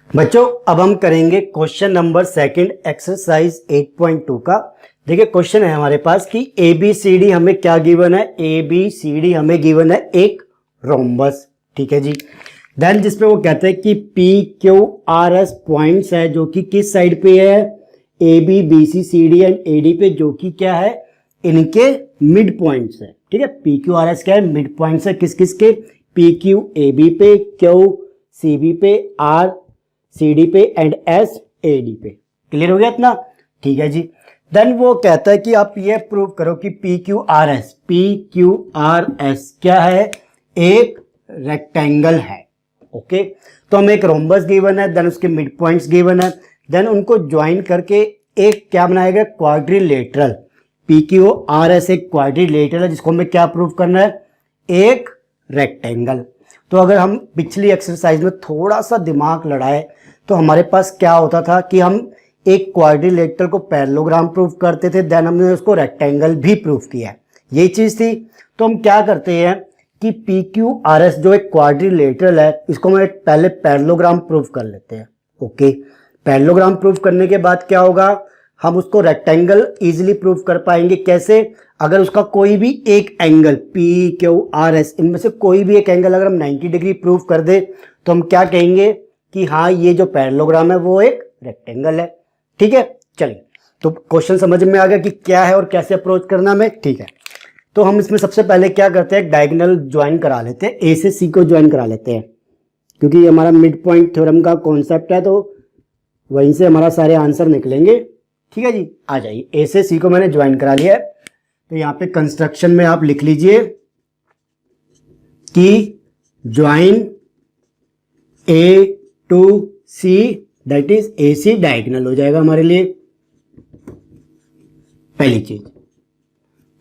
बच्चों अब हम करेंगे क्वेश्चन नंबर सेकंड एक्सरसाइज 8.2 का। देखिए क्वेश्चन है हमारे पास कि ए बी सी डी हमें क्या गिवन है, ए बी सी डी हमें गिवन है एक रोम्बस, ठीक है जी। देन जिसपे वो कहते हैं कि P Q R S points है जो कि किस साइड पे है, A B B C C D and A D पे, जो कि क्या है इनके मिड पॉइंट्स है, ठीक है। पी क्यू आर एस क्या है, मिड पॉइंट्स है किस किस के, पी क्यू ए बी पे, क्यू सी बी पे, आर सी डी पे एंड एस ए डी पे। क्लियर हो गया इतना, ठीक है जी। देन वो कहता है कि आप ये प्रूव करो कि पी क्यू आर एस क्या है, एक रेक्टेंगल है। ओके, तो हमें एक रोम्बस गिवन है, देन उसके मिड पॉइंट्स गिवन है, देन उनको ज्वाइन करके एक क्या बनाएगा, quadrilateral. P Q R S एक क्वाड्रिलेटरल है जिसको हमें क्या प्रूव करना है, एक रेक्टेंगल। तो अगर हम पिछली एक्सरसाइज में थोड़ा सा दिमाग लड़ाए तो हमारे पास क्या होता था कि हम एक क्वाड्रिलेटरल को पैरेललोग्राम प्रूव करते थे, देन हमने उसको रेक्टेंगल भी प्रूव किया, यही चीज थी। तो हम क्या करते हैं कि पी क्यू आर एस जो एक क्वाड्रिलेटरल है इसको हम पहले पैरेललोग्राम प्रूव कर लेते हैं। ओके, पैरेललोग्राम प्रूव करने के बाद क्या होगा, हम उसको रेक्टेंगल इजीली प्रूव कर पाएंगे। कैसे, अगर उसका कोई भी एक angle P Q R S इनमें से कोई भी एक एंगल अगर हम 90 डिग्री प्रूव कर दे तो हम क्या कहेंगे कि हाँ ये जो पैरेललोग्राम है वो एक रेक्टेंगल है, ठीक है। चलिए, तो क्वेश्चन समझ में आ गया कि क्या है और कैसे अप्रोच करना हमें, ठीक है। तो हम इसमें सबसे पहले क्या करते हैं, डायगोनल ज्वाइन करा लेते हैं, ए से सी को ज्वाइन करा लेते हैं, क्योंकि ये हमारा मिड पॉइंट थ्योरम का कॉन्सेप्ट है, तो वहीं से हमारा सारे आंसर निकलेंगे, ठीक है जी। आ जाइए, ए से सी को मैंने ज्वाइन करा लिया है, तो यहाँ पे कंस्ट्रक्शन में आप लिख लीजिए कि join A to C, that is A C diagonal हो जाएगा हमारे लिए पहली चीज।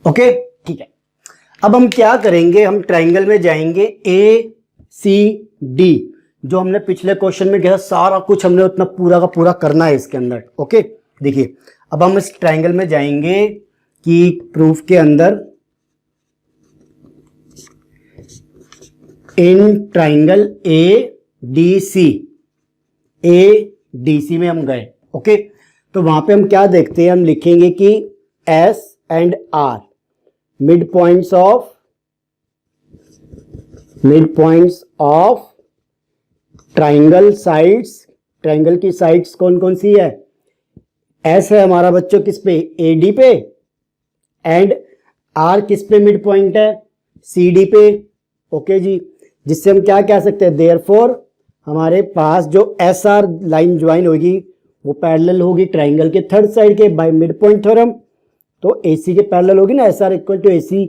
ओके, ठीक है। अब हम क्या करेंगे, हम ट्राइंगल में जाएंगे, ए सी डी जो हमने पिछले क्वेश्चन में किया सारा कुछ हमने उतना पूरा का पूरा करना है इसके अंदर। ओके, देखिए अब हम इस ट्राइंगल में जाएंगे कि प्रूफ के अंदर in triangle A D C में हम गए। ओके, तो वहां पे हम क्या देखते हैं, हम लिखेंगे कि S and R midpoints of triangle sides. Triangle की साइड्स कौन कौन सी है, एस है हमारा बच्चों किस पे, ए डी पे, एंड आर किस पे मिड पॉइंट है, सी डी पे। ओके जी, जिससे हम क्या कह सकते हैं, देयरफॉर हमारे पास जो एस आर लाइन ज्वाइन होगी वो पैरेलल होगी ट्राइंगल के थर्ड साइड के बाय मिड पॉइंट थ्योरम, तो ए सी के पैरेलल होगी ना, S R equal to A C.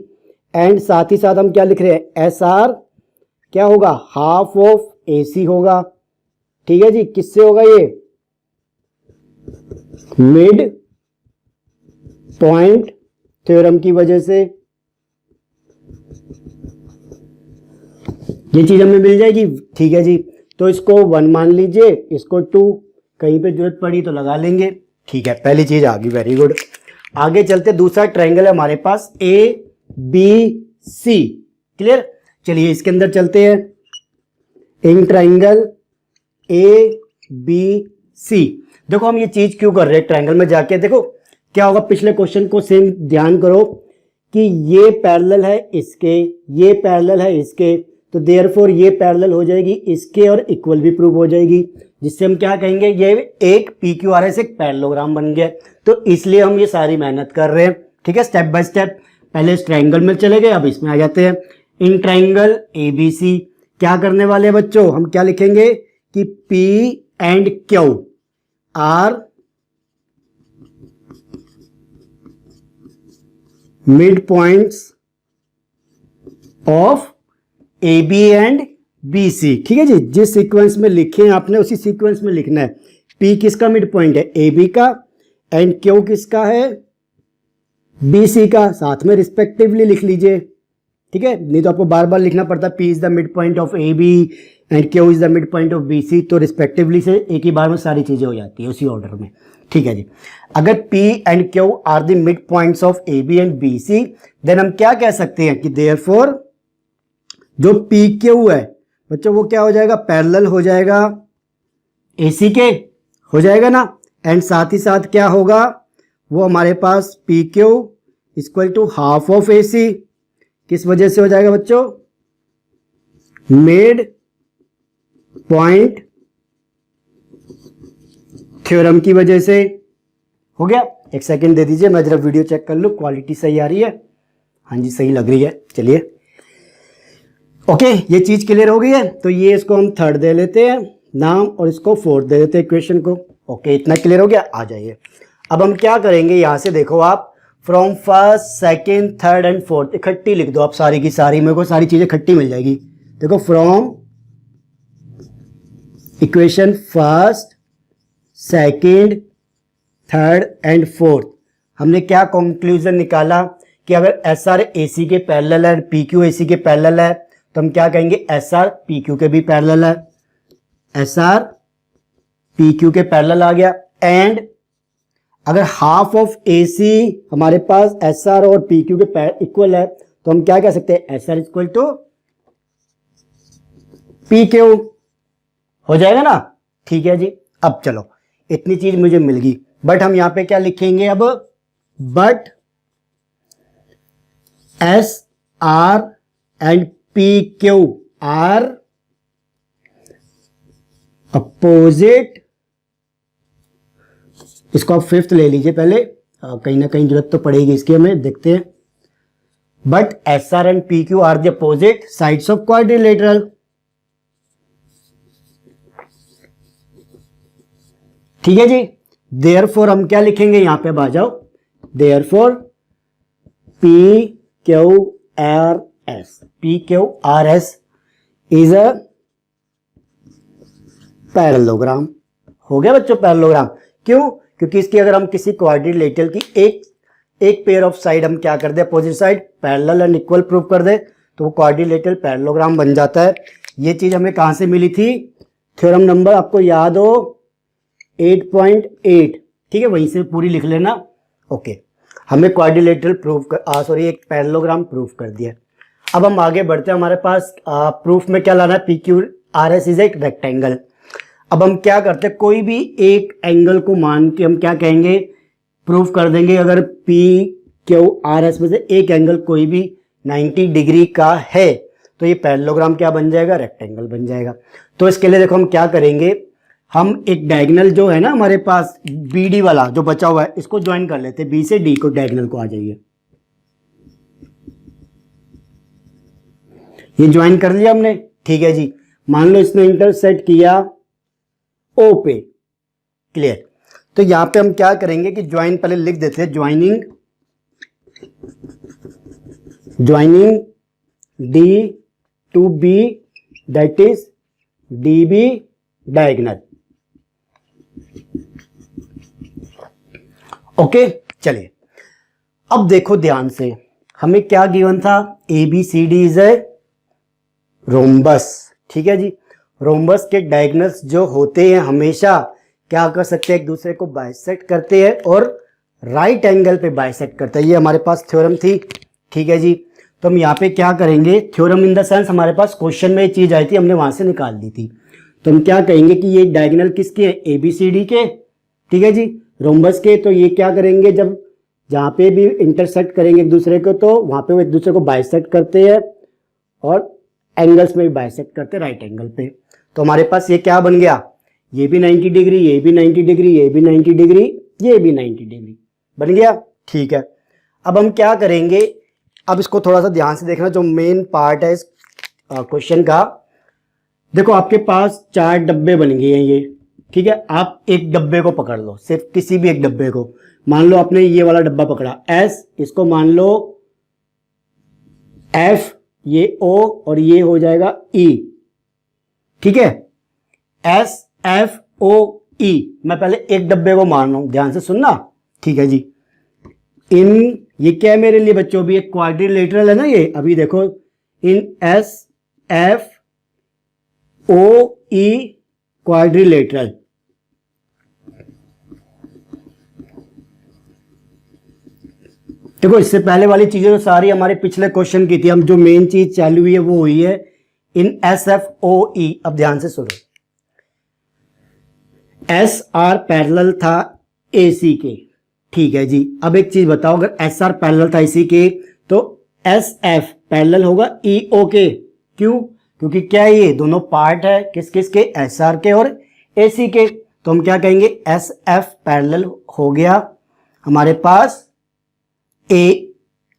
And साथ ही साथ हम क्या लिख रहे हैं, एस आर क्या होगा, हाफ ऑफ ए सी होगा, ठीक है जी। किससे होगा ये, मिड पॉइंट थ्योरम की वजह से ये चीज हमें मिल जाएगी, ठीक है जी। तो इसको 1 मान लीजिए, इसको 2, कहीं पे जरूरत पड़ी तो लगा लेंगे, ठीक है। पहली चीज आ गई, वेरी गुड। आगे चलते, दूसरा ट्राइंगल है हमारे पास ए बी सी, क्लियर। चलिए इसके अंदर चलते हैं, इन ट्राइंगल ए बी सी। देखो हम ये चीज क्यों कर रहे हैं, ट्राइंगल में जाके देखो क्या होगा, पिछले क्वेश्चन को सेम ध्यान करो कि ये पैरेलल है इसके, ये पैरेलल है इसके, तो देयरफॉर ये पैरेलल हो जाएगी इसके और इक्वल भी प्रूव हो जाएगी, जिससे हम क्या कहेंगे, ये एक पी क्यू आर एस एक पैरेललोग्राम बन गया। तो इसलिए हम ये सारी मेहनत कर रहे हैं, ठीक है, स्टेप बाय स्टेप। पहले इस ट्राइंगल में चले गए, अब इसमें आ जाते हैं। इन ट्राइंगल ए बी सी क्या करने वाले हैं बच्चों, हम क्या लिखेंगे कि P and Q are midpoints of A B and B C, ठीक है जी। जिस सीक्वेंस में लिखे हैं आपने उसी सीक्वेंस में लिखना है। पी किसका मिड पॉइंट है, ए बी का, एंड क्यू किसका है, बी सी का, साथ में रिस्पेक्टिवली लिख लीजिए, ठीक है। नहीं तो आपको बार बार लिखना पड़ता है, P is the midpoint of A B and Q is the midpoint of B C, तो रिस्पेक्टिवली से एक ही बार में सारी चीजें हो जाती है उसी ऑर्डर में, ठीक है जी। अगर P and Q are the midpoints of A B and B C, then हम क्या कह सकते हैं कि देयरफॉर जो पी क्यू है बच्चों वो क्या हो जाएगा, पैरेलल हो जाएगा AC के हो जाएगा ना, एंड साथ ही साथ क्या होगा, वो हमारे पास PQ equal to half of AC, किस वजह से हो जाएगा बच्चों, मिड पॉइंट थ्योरम की वजह से। हो गया, एक सेकंड दे दीजिए, मैं जरा वीडियो चेक कर लूं, क्वालिटी सही आ रही है, हाँ जी सही लग रही है। चलिए ओके, ये चीज क्लियर हो गई है। तो ये इसको हम थर्ड दे लेते हैं नाम और इसको फोर्थ दे देते हैं इक्वेशन को। ओके, इतना क्लियर हो गया। आ जाइए, अब हम क्या करेंगे, यहां से देखो आप, from first second third and fourth इकट्ठी लिख दो आप सारी की सारी, मेरे को सारी चीजें इकट्ठी मिल जाएगी। देखो from equation first second third and fourth, हमने क्या कंक्लूजन निकाला कि अगर एस आर ए सी के पैरेलल है, पी क्यू ए सी के पैरेलल है, तो हम क्या कहेंगे, एस आर पी क्यू के भी पैरेलल है, एस आर पी क्यू के पैरेलल आ गया। एंड अगर हाफ ऑफ ए सी हमारे पास एस आर और पी क्यू के इक्वल है, तो हम क्या कह सकते हैं, S R equal to P Q, हो जाएगा ना। ठीक है जी, अब चलो इतनी चीज मुझे मिल गई, बट हम यहां पे क्या लिखेंगे अब, but S R and P Q are opposite, इसको आप फिफ्थ ले लीजिए पहले, कहीं ना कहीं जरूरत तो पड़ेगी इसकी हमें, देखते हैं। But S R and P Q are the opposite sides of quadrilateral, ठीक है जी। देयरफॉर हम क्या लिखेंगे, यहां पे आ जाओ, therefore P Q R S, P Q R S is a parallelogram. हो गया बच्चों पैरेललोग्राम, क्यों, क्योंकि इसकी अगर हम किसी क्वाड्रिलेटरल की एक पेयर ऑफ साइड हम क्या कर दे, opposite side parallel and equal prove कर दे, तो वो क्वाड्रिलेटरल पैरेललोग्राम बन जाता है। ये चीज हमें कहां से मिली थी, थ्योरम नंबर आपको याद हो 8.8, ठीक है, वहीं से पूरी लिख लेना। ओके, हमें क्वाड्रिलेटरल प्रूफ कर सॉरी एक पैरेललोग्राम प्रूफ कर दिया। अब हम आगे बढ़ते हैं, हमारे पास प्रूफ में क्या लाना है, P Q R S is एक रेक्टेंगल। अब हम क्या करते हैं, कोई भी एक एंगल को मान के हम क्या कहेंगे, प्रूफ कर देंगे। अगर पी क्यू आर एस में से एक एंगल कोई भी 90 डिग्री का है, तो ये पैरेललोग्राम क्या बन जाएगा, रेक्टेंगल बन जाएगा। तो इसके लिए देखो हम क्या करेंगे, हम एक डायगोनल जो है ना हमारे पास बी डी वाला जो बचा हुआ है, इसको ज्वाइन कर लेते हैं, बी से डी को, डायगोनल को आ जाइए, ये ज्वाइन कर लिया हमने, ठीक है जी। मान लो इसने इंटरसेक्ट किया ओ पे, क्लियर। तो यहां पे हम क्या करेंगे कि ज्वाइन पहले लिख देते हैं, joining D to B, that is D B diagonal. Okay, चलिए अब देखो ध्यान से, हमें क्या गिवन था, A B C D is a rhombus, ठीक है जी। रोम्बस के डायगोनल्स जो होते हैं हमेशा क्या कर सकते हैं, एक दूसरे को बाइसेक्ट करते हैं और राइट एंगल पे बाइसेक्ट करते हैं। ये हमारे पास थ्योरम थी, ठीक है जी। तो हम यहाँ पे क्या करेंगे, थ्योरम इन द सेंस हमारे पास क्वेश्चन में ये चीज आई थी, हमने वहां से निकाल दी थी। तो हम क्या कहेंगे कि ये डायगोनल किसके है, ए बी सी डी के, ठीक है जी, रोम्बस के। तो ये क्या करेंगे, जब जहां पे भी इंटरसेक्ट करेंगे एक दूसरे को, तो वहां पे वो एक दूसरे को बाइसेक्ट करते हैं और एंगल्स में भी बाइसेक्ट करते हैं राइट एंगल पे। तो हमारे पास ये क्या बन गया, ये भी 90 डिग्री, ये भी 90 डिग्री, ये भी 90 डिग्री, ये भी 90 डिग्री बन गया, ठीक है। अब हम क्या करेंगे, अब इसको थोड़ा सा ध्यान से देखना, जो मेन पार्ट है इस क्वेश्चन का। देखो आपके पास 4 डब्बे बन गए हैं ये, ठीक है। आप एक डब्बे को पकड़ लो, सिर्फ किसी भी एक डब्बे को, मान लो आपने ये वाला डब्बा पकड़ा एस, इसको मान लो एफ, ये ओ और ये हो जाएगा ई, ठीक है, एस एफ ओ ई। मैं पहले एक डब्बे को मान रहा हूं, ध्यान से सुनना, ठीक है जी। ये क्या है मेरे लिए बच्चों, भी एक क्वाड्रिलेटरल है ना ये, अभी देखो इन एस एफ ओ ई क्वाड्रिलेटरल, देखो इससे पहले वाली चीजें तो सारी हमारे पिछले क्वेश्चन की थी, हम जो मेन चीज चालू हुई है वो हुई है इन एस एफ ओ ई। अब ध्यान से सुनो, एस आर पैरेलल था ए सी के, ठीक है जी। अब एक चीज बताओ, अगर एस आर पैरेलल था ए सी के तो एस एफ पैरेलल होगा ई ओ के, क्यों? क्योंकि क्या है, ये दोनों पार्ट है किस किस के, एस आर के और ए सी के। तो हम क्या कहेंगे, एस एफ पैरेलल हो गया हमारे पास ए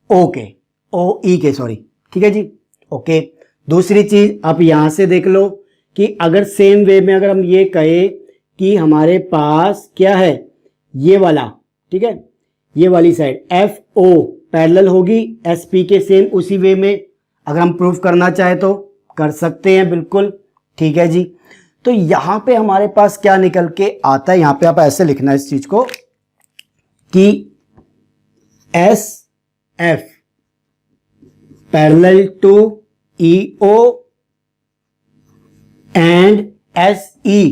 ओ के, ओ ई के, सॉरी, ठीक है जी, ओके। दूसरी चीज आप यहां से देख लो कि अगर सेम वे में अगर हम ये कहे कि हमारे पास क्या है, ये वाला, ठीक है, ये वाली साइड एफ ओ पैरेलल होगी एस पी के, सेम उसी वे में अगर हम प्रूफ करना चाहे तो कर सकते हैं, बिल्कुल, ठीक है जी। तो यहां पे हमारे पास क्या निकल के आता है, यहां पे आप ऐसे लिखना है इस चीज को कि S F parallel to E O and S E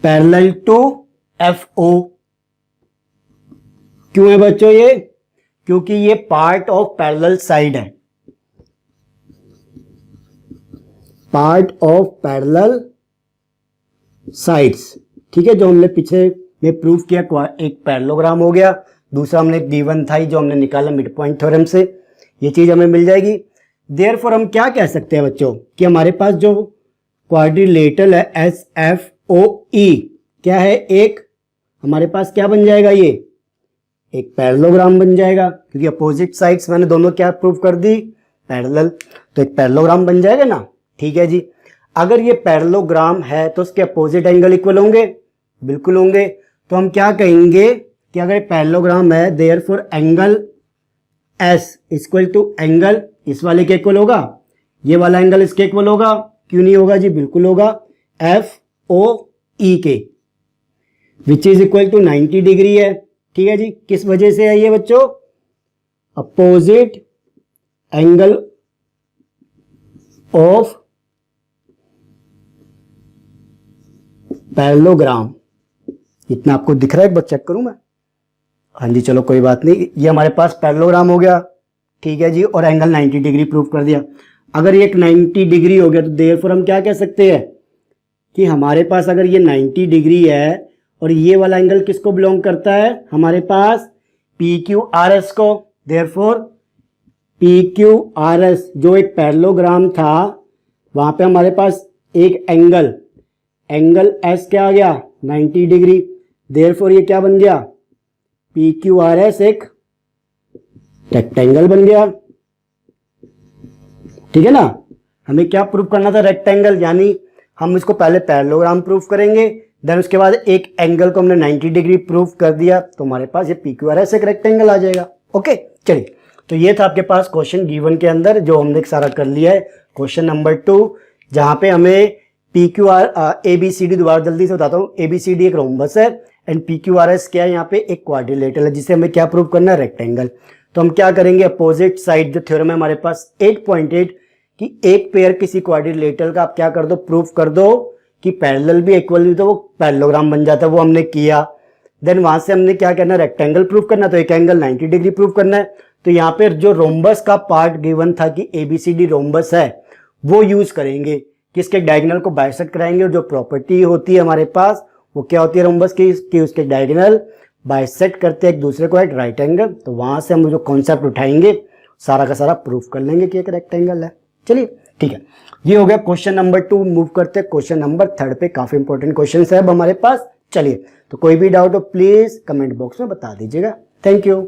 parallel to F O. क्यों है बच्चों ये? क्योंकि ये पार्ट ऑफ पैरेलल साइड है, पार्ट ऑफ पैरेलल साइड्स, ठीक है। जो हमने पीछे में प्रूफ किया, एक पैरेललोग्राम हो गया, दूसरा हमने गिवन था जो हमने निकाला मिड पॉइंट थ्योरम से, ये चीज हमें मिल जाएगी। देयरफॉर हम क्या कह सकते हैं बच्चों कि हमारे पास जो क्वाड्रिलेटरल है एस एफ ओ ई क्या है, एक हमारे पास क्या बन जाएगा, ये एक पैरेललोग्राम बन जाएगा, क्योंकि अपोजिट साइड्स मैंने दोनों क्या प्रूव कर दी, पैरेलल, तो एक पैरेललोग्राम बन जाएगा ना, ठीक है जी। अगर ये पैरेललोग्राम है तो उसके अपोजिट एंगल इक्वल होंगे, बिल्कुल होंगे। तो हम क्या कहेंगे कि अगर पैरेललोग्राम है therefore angle S equal to angle इस वाले के इक्वल होगा, ये वाला एंगल इसके इक्वल होगा, क्यों नहीं होगा जी, बिल्कुल होगा, एफ ओ ई के, which is equal to 90 degree है, ठीक है जी। किस वजह से है ये बच्चों, अपोजिट एंगल ऑफ पैरेललोग्राम। इतना आपको दिख रहा है, एक बार चेक करूं मैं, हाँ जी, चलो कोई बात नहीं, ये हमारे पास पैरेललोग्राम हो गया, ठीक है जी, और एंगल 90 डिग्री प्रूव कर दिया। अगर ये एक 90 डिग्री हो गया तो देयरफॉर हम क्या कह सकते हैं कि हमारे पास अगर ये 90 डिग्री है और ये वाला एंगल किसको बिलोंग करता है, हमारे पास पी क्यू आर एस को, therefore P Q R S जो एक पैरेललोग्राम था वहां पे हमारे पास एक एंगल एस क्या आ गया, 90 डिग्री, देयरफॉर ये क्या बन गया, पी क्यू आर एस एक रेक्टेंगल बन गया, ठीक है ना। हमें क्या प्रूफ करना था, रेक्टेंगल, यानी हम इसको पहले पैरेललोग्राम प्रूफ करेंगे, देन उसके बाद एक एंगल को हमने 90 डिग्री प्रूफ कर दिया तो हमारे पास ये पी क्यू आर एस एक रेक्टेंगल आ जाएगा। ओके, चलिए, तो ये था आपके पास क्वेश्चन गिवन के अंदर जो हमने सारा कर लिया है। क्वेश्चन नंबर 2 जहां पे हमें P Q R A B C D, दोबारा जल्दी से बताता हूँ, ए बी सी डी एक रोम्बस है and P Q R S क्या है, यहाँ पे एक क्वाड्रिलेटरल है जिसे हमें क्या प्रूव करना है, रेक्टेंगल। तो हम क्या करेंगे, अपोजिट साइड जो थ्योरम है हमारे पास 8.8 कि एक पेयर किसी क्वाड्रिलेटरल का आप क्या कर दो, प्रूफ कर दो कि पैरेलल भी इक्वल भी, तो वो पैरेललोग्राम बन जाता है, वो हमने किया। देन वहां से हमने क्या करना है, रेक्टेंगल प्रूफ करना, तो एक एंगल 90 डिग्री प्रूफ करना है। तो यहाँ पे जो रोम्बस का पार्ट गिवन था कि एबीसीडी रोम्बस है वो यूज करेंगे, किसके डायगोनल को बाइसेक्ट कराएंगे, और जो प्रॉपर्टी होती है हमारे पास वो क्या होती है रोम्बस की, कि उसके डायगोनल बाइसेक्ट करते हैं एक दूसरे को एट राइट एंगल। तो वहां से हम जो कॉन्सेप्ट उठाएंगे सारा का सारा प्रूफ कर लेंगे कि एक रेक्टेंगल है। चलिए ठीक है, ये हो गया क्वेश्चन नंबर 2। मूव करते हैं क्वेश्चन नंबर 3 पे, काफी इंपॉर्टेंट क्वेश्चन है अब हमारे पास। चलिए, तो कोई भी डाउट हो प्लीज कमेंट बॉक्स में बता दीजिएगा। Thank you.